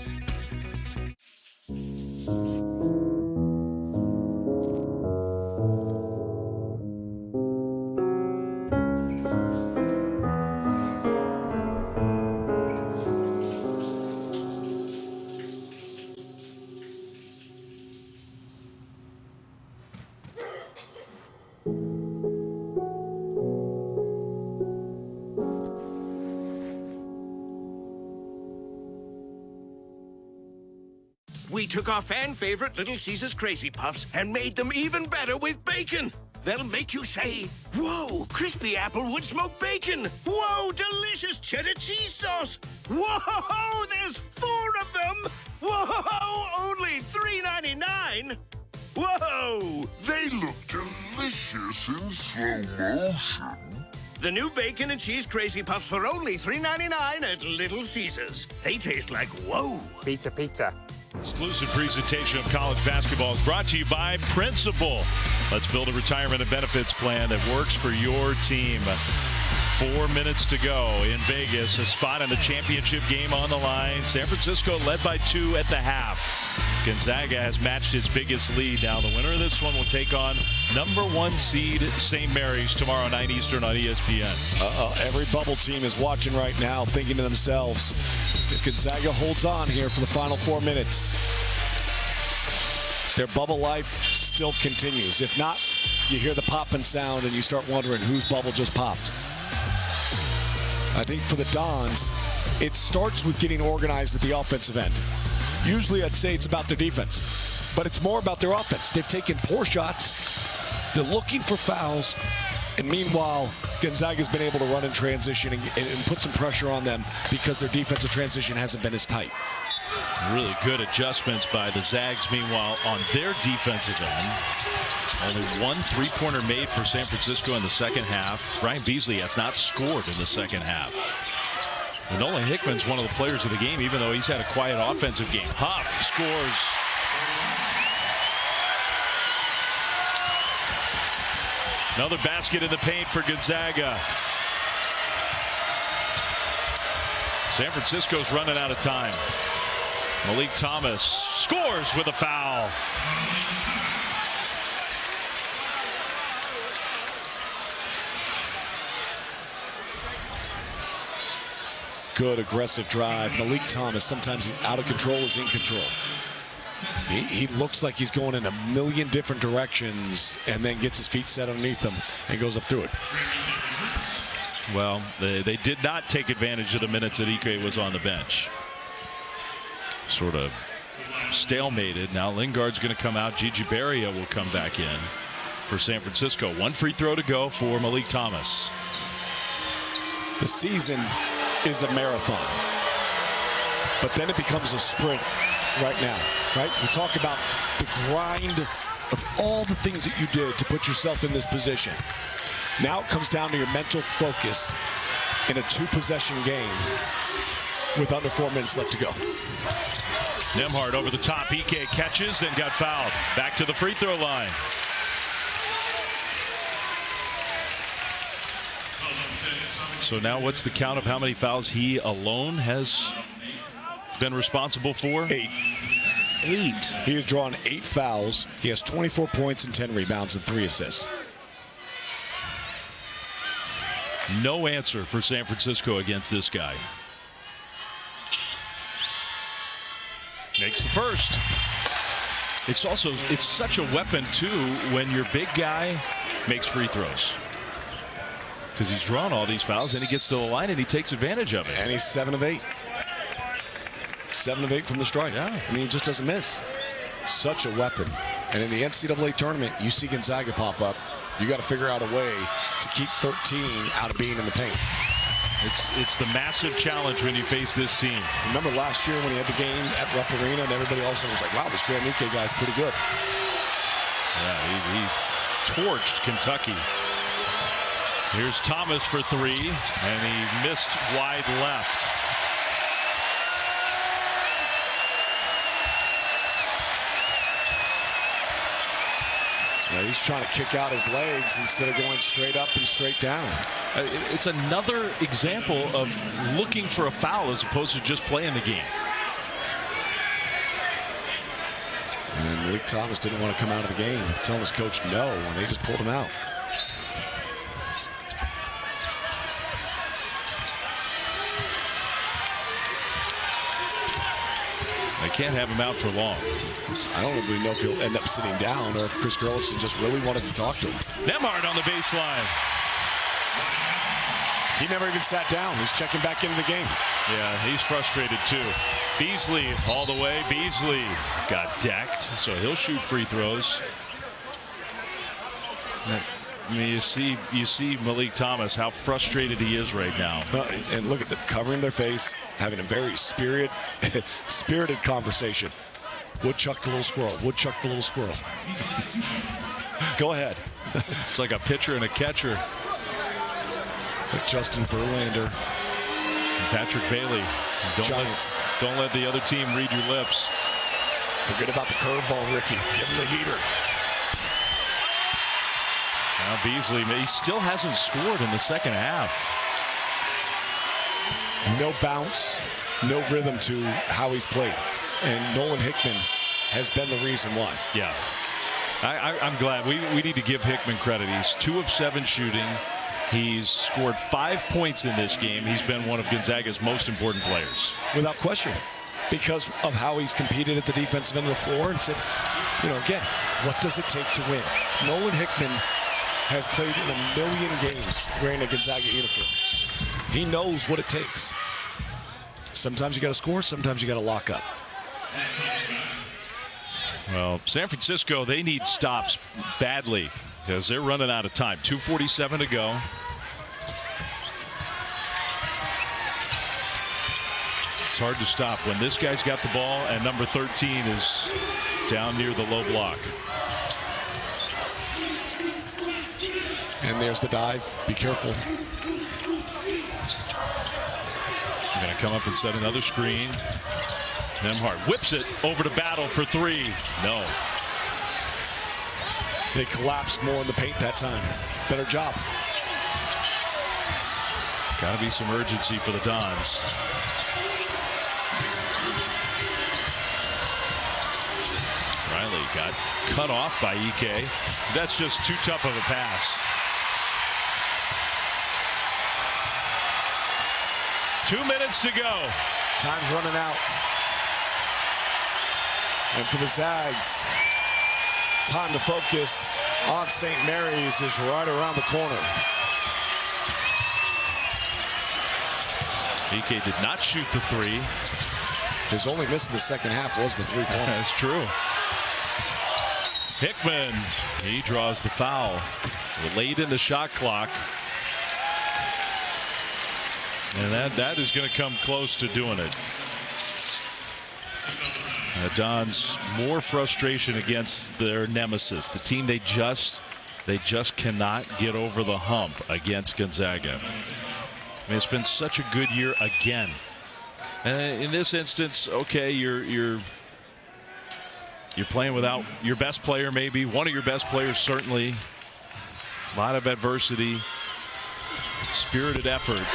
We took our fan favorite Little Caesars Crazy Puffs and made them even better with bacon. They'll make you say, whoa, crispy applewood smoked bacon. Whoa, delicious cheddar cheese sauce. Whoa, there's 4 of them. Whoa, only $3.99. Whoa. They look delicious in slow motion. The new bacon and cheese Crazy Puffs for only $3.99 at Little Caesars. They taste like whoa. Pizza, pizza. Exclusive presentation of college basketball is brought to you by Principal. Let's build a retirement and benefits plan that works for your team. 4 minutes to go in Vegas. A spot in the championship game on the line. San Francisco led by 2 at the half. Gonzaga has matched its biggest lead. Now the winner of this one will take on #1 seed St. Mary's tomorrow night Eastern on ESPN. Every bubble team is watching right now, thinking to themselves, if Gonzaga holds on here for the final 4 minutes, their bubble life still continues. If not, you hear the popping sound and you start wondering whose bubble just popped. I think for the Dons, it starts with getting organized at the offensive end. Usually I'd say it's about their defense, but it's more about their offense. They've taken poor shots. They're looking for fouls. And meanwhile, Gonzaga's been able to run in transition and put some pressure on them because their defensive transition hasn't been as tight. Really good adjustments by the Zags. Meanwhile, on their defensive end, only 1 3-pointer made for San Francisco in the second half. Brian Beasley has not scored in the second half. Nolan Hickman's one of the players of the game, even though he's had a quiet offensive game. Huff scores. Another basket in the paint for Gonzaga. San Francisco's running out of time. Malik Thomas scores with a foul. Good aggressive drive. Malik Thomas, sometimes he's out of control, is in control. He looks like he's going in a million different directions and then gets his feet set underneath him and goes up through it. Well, they did not take advantage of the minutes that Ike was on the bench. Sort of stalemated. Now Lingard's going to come out. Gigi Berria will come back in for San Francisco. 1 free throw to go for Malik Thomas. The season is a marathon, but then it becomes a sprint right now, right? We talk about the grind of all the things that you did to put yourself in this position. Now it comes down to your mental focus in a 2-possession game with under 4 minutes left to go. Nembhard over the top. Ike catches, then got fouled. Back to the free throw line. So now what's the count of how many fouls he alone has been responsible for? 8. He has drawn 8 fouls. He has 24 points and 10 rebounds and 3 assists. No answer for San Francisco against this guy. Makes the first. It's such a weapon too when your big guy makes free throws. Because he's drawn all these fouls and he gets to the line and he takes advantage of it. And he's 7 of 8. 7 of 8 from the stripe. Yeah. I mean, he just doesn't miss. Such a weapon. And in the NCAA tournament, you see Gonzaga pop up. You got to figure out a way to keep 13 out of being in the paint. It's the massive challenge when you face this team. Remember last year when he had the game at Rupp Arena and everybody all of a sudden was like, wow, this Graham Ike guy's pretty good. Yeah, he torched Kentucky. Here's Thomas for 3, and he missed wide left. Yeah, he's trying to kick out his legs instead of going straight up and straight down. It's another example of looking for a foul as opposed to just playing the game. And Malik Thomas didn't want to come out of the game, telling his coach no, and they just pulled him out. They can't have him out for long. I don't really know if he'll end up sitting down or if Chris Gerlofson just really wanted to talk to him. Nembhard on the baseline. He never even sat down. He's checking back into the game. Yeah, he's frustrated too. Beasley all the way. Beasley got decked, so he'll shoot free throws. I mean, you see Malik Thomas, how frustrated he is right now. And look at them covering their face, having a very spirited conversation. Woodchuck the little squirrel. Woodchuck the little squirrel. Go ahead. It's like a pitcher and a catcher. It's like Justin Verlander. And Patrick Bailey. Don't let the other team read your lips. Forget about the curveball, Ricky. Give him the heater. Now Beasley, he still hasn't scored in the second half. No bounce, no rhythm to how he's played. And Nolan Hickman has been the reason why. Yeah. I'm glad. We need to give Hickman credit. He's 2 of 7 shooting. He's scored 5 points in this game. He's been one of Gonzaga's most important players. Without question. Because of how he's competed at the defensive end of the floor and said, again, what does it take to win? Nolan Hickman has played in 1 million games wearing a Gonzaga uniform. He knows what it takes. Sometimes you got to score, sometimes you got to lock up. Well, San Francisco, they need stops badly because they're running out of time. 2:47 to go. It's hard to stop when this guy's got the ball and number 13 is down near the low block. And there's the dive. Be careful. Going to come up and set another screen. Nembhard whips it over to Battle for 3. No. They collapsed more in the paint that time. Better job. Got to be some urgency for the Dons. Riley got cut off by Ike. That's just too tough of a pass. 2 minutes to go. Time's running out. And for the Zags, time to focus on St. Mary's is right around the corner. Ike did not shoot the 3. His only miss in the second half was the 3-pointer. That's true. Hickman, he draws the foul late in the shot clock. And that is going to come close to doing it. Don's more frustration against their nemesis, the team they just cannot get over the hump against Gonzaga. I mean, it's been such a good year again. And in this instance, okay, you're playing without your best player, maybe one of your best players, certainly. A lot of adversity, spirited effort.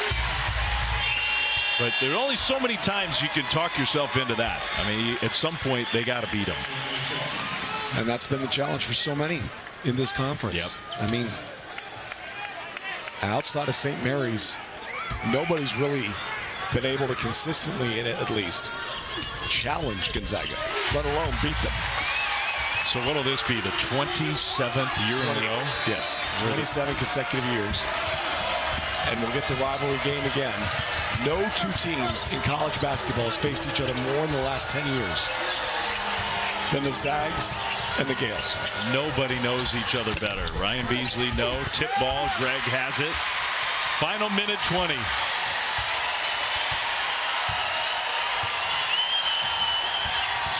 But there are only so many times you can talk yourself into that. I mean, at some point, they got to beat them. And that's been the challenge for so many in this conference. Yep. I mean, outside of St. Mary's, nobody's really been able to consistently, at least, challenge Gonzaga, let alone beat them. So what'll this be, the 27th year in a row? Yes, 27 consecutive years. And we'll get the rivalry game again. No two teams in college basketball has faced each other more in the last 10 years than the Zags and the Gales. Nobody knows each other better. Ryan Beasley, no. Tip ball, Greg has it. Final minute 20.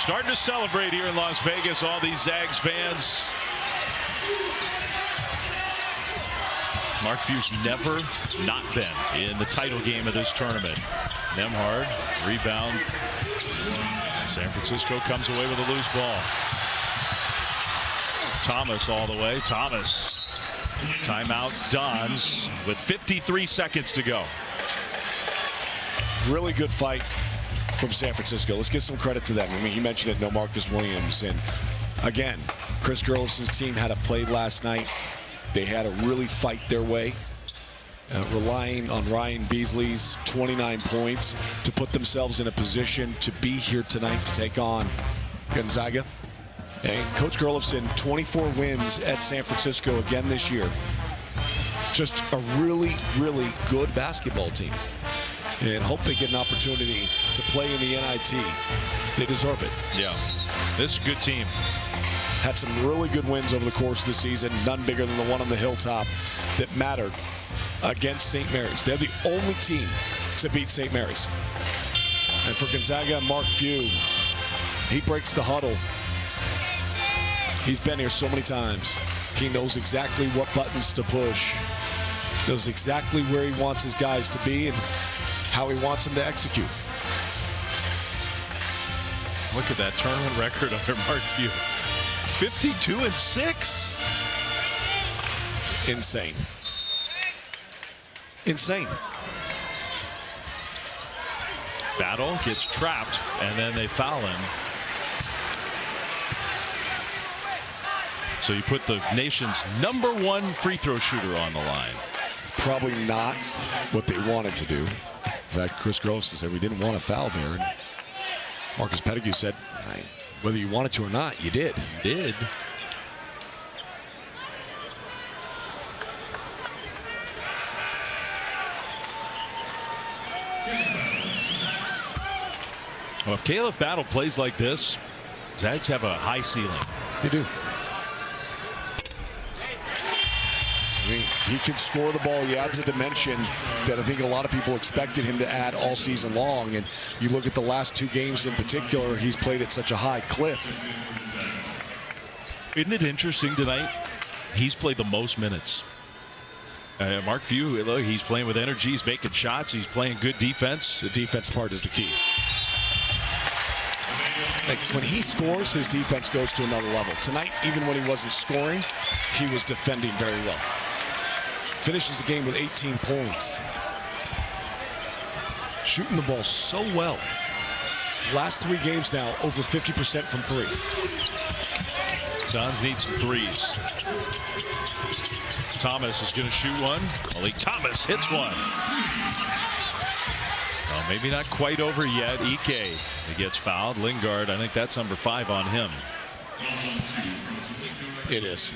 Starting to celebrate here in Las Vegas, all these Zags fans. Mark Few's never not been in the title game of this tournament. Nembhard, rebound. San Francisco comes away with a loose ball. Thomas all the way. Thomas. Timeout Dons with 53 seconds to go. Really good fight from San Francisco. Let's give some credit to them. I mean, you mentioned it, no Marcus Williams. And again, Chris Gerleson's team had a play last night. They had to really fight their way, relying on Ryan Beasley's 29 points to put themselves in a position to be here tonight to take on Gonzaga. And Coach Gerleson, 24 wins at San Francisco again this year. Just a really, really good basketball team. And hope they get an opportunity to play in the NIT. They deserve it. Yeah, this is a good team. Had some really good wins over the course of the season, none bigger than the one on the hilltop that mattered against St. Mary's. They're the only team to beat St. Mary's. And for Gonzaga, Mark Few, he breaks the huddle. He's been here so many times. He knows exactly what buttons to push, knows exactly where he wants his guys to be and how he wants them to execute. Look at that tournament record under Mark Few. 52-6. Insane. Insane. Battle gets trapped, and then they foul him. So you put the nation's #1 free throw shooter on the line. Probably not what they wanted to do. In fact, Chris Gross said we didn't want a foul there. And Marcus Pettigrew said, whether you wanted to or not, you did. You did. Well, if Caleb Battle plays like this, Zags have a high ceiling. They do. I mean, he can score the ball. He adds a dimension that I think a lot of people expected him to add all season long. And you look at the last 2 games in particular, he's played at such a high clip. Isn't it interesting tonight? He's played the most minutes. Mark Few, look, he's playing with energy. He's making shots. He's playing good defense. The defense part is the key. Like when he scores, his defense goes to another level. Tonight, even when he wasn't scoring, he was defending very well. Finishes the game with 18 points. Shooting the ball so well. Last 3 games now, over 50% from 3. Suns need some threes. Thomas is going to shoot one. Malik Thomas hits one. Well, maybe not quite over yet. Ike, he gets fouled. Lingard, I think that's number 5 on him. It is.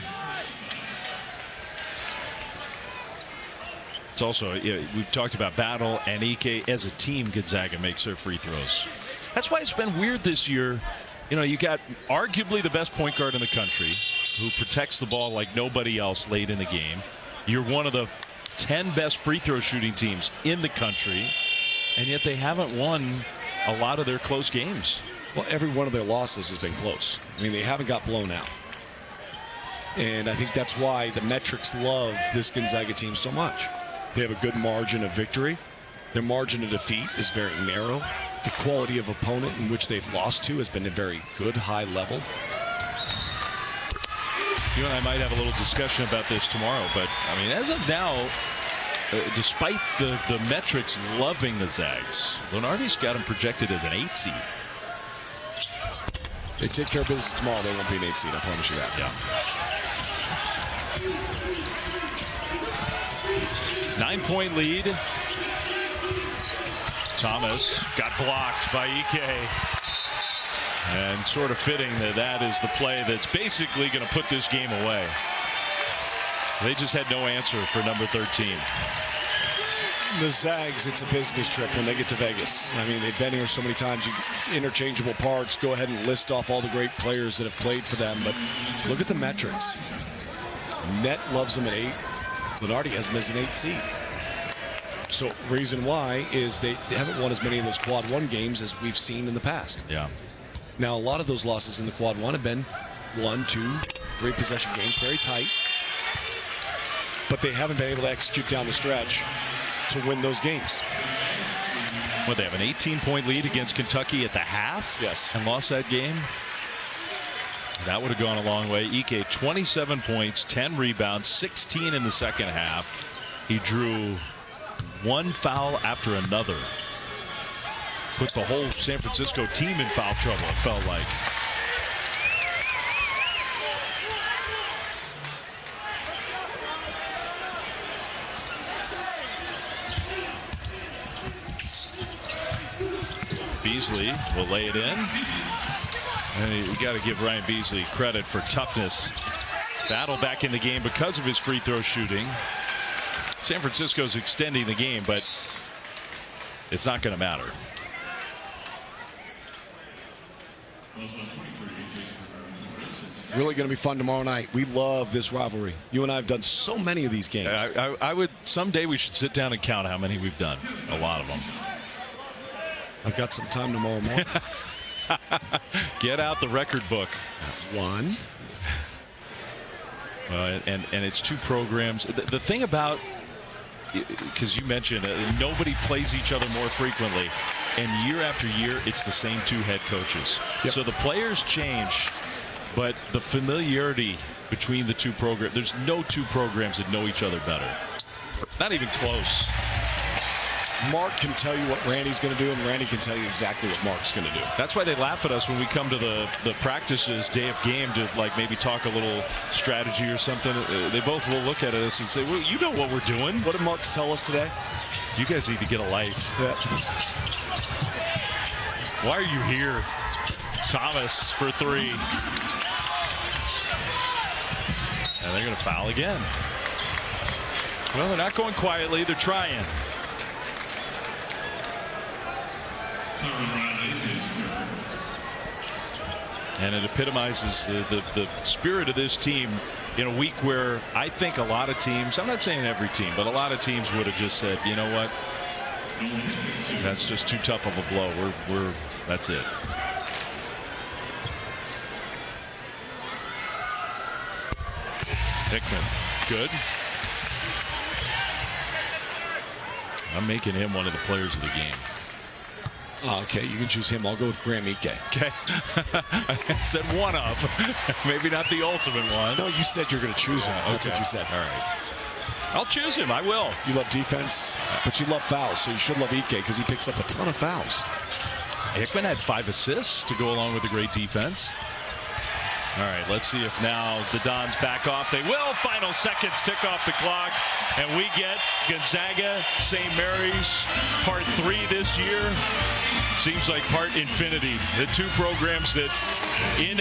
It's also, we've talked about Battle and Ike as a team. Gonzaga makes their free throws. That's why it's been weird this year. You got arguably the best point guard in the country who protects the ball like nobody else late in the game. You're one of the 10 best free throw shooting teams in the country, and yet they haven't won a lot of their close games. Well, every one of their losses has been close. I mean, they haven't got blown out. And I think that's why the metrics love this Gonzaga team so much. They have a good margin of victory. Their margin of defeat is very narrow. The quality of opponent in which they've lost to has been a very good, high level. You and I might have a little discussion about this tomorrow, but, I mean, as of now, despite the metrics loving the Zags, Lunardi's got them projected as an 8 seed. They take care of business tomorrow, they won't be an 8 seed, I promise you that. Yeah. 9-point lead. Thomas got blocked by Ike. And sort of fitting that is the play that's basically going to put this game away. They just had no answer for number 13. The Zags, it's a business trip when they get to Vegas. I mean, they've been here so many times. Interchangeable parts. Go ahead and list off all the great players that have played for them. But look at the metrics. Net loves them at 8. Lunardi has them as an 8 seed. So reason why is they haven't won as many of those quad 1 games as we've seen in the past. Yeah. Now, a lot of those losses in the quad 1 have been 1, 2, 3 possession games, very tight. But they haven't been able to execute down the stretch to win those games. Well, they have an 18-point lead against Kentucky at the half. Yes. And lost that game. That would have gone a long way. Ike, 27 points, 10 rebounds, 16 in the second half. He drew 1 foul after another. Put the whole San Francisco team in foul trouble, it felt like. Beasley will lay it in. And you got to give Ryan Beasley credit for toughness. Battle back in the game because of his free throw shooting. San Francisco's extending the game, but it's not going to matter. Really going to be fun tomorrow night. We love this rivalry. You and I have done so many of these games. I would someday we should sit down and count how many we've done. A lot of them. I've got some time tomorrow morning. Get out the record book. 1. And it's 2 programs. The thing about, because you mentioned nobody plays each other more frequently, and year after year it's the same 2 head coaches. Yep. So the players change, but the familiarity between the 2 programs, there's no 2 programs that know each other better. Not even close. Mark can tell you what Randy's going to do, and Randy can tell you exactly what Mark's going to do. That's why they laugh at us when we come to the practices day of game to like maybe talk a little strategy or something. They both will look at us and say, well, you know what we're doing. What did Mark tell us today? You guys need to get a life. Yeah. Why are you here? Thomas for 3. And they're going to foul again. Well, they're not going quietly. They're trying. And it epitomizes the spirit of this team in a week where I think a lot of teams, I'm not saying every team, but a lot of teams would have just said, you know what? That's just too tough of a blow. That's it. Hickman, good. I'm making him one of the players of the game. Oh, okay, you can choose him. I'll go with Graham Ike. Okay. I said one of. Maybe not the ultimate one. No, you said you're going to choose him. That's Okay. what you said. All right. I'll choose him. I will. You love defense, but you love fouls, so you should love Ike because he picks up a ton of fouls. Hickman had 5 assists to go along with the great defense. All right, let's see if now the Dons back off. They will. Final seconds tick off the clock. And we get Gonzaga, St. Mary's, part 3 this year. Seems like part infinity. The two programs that in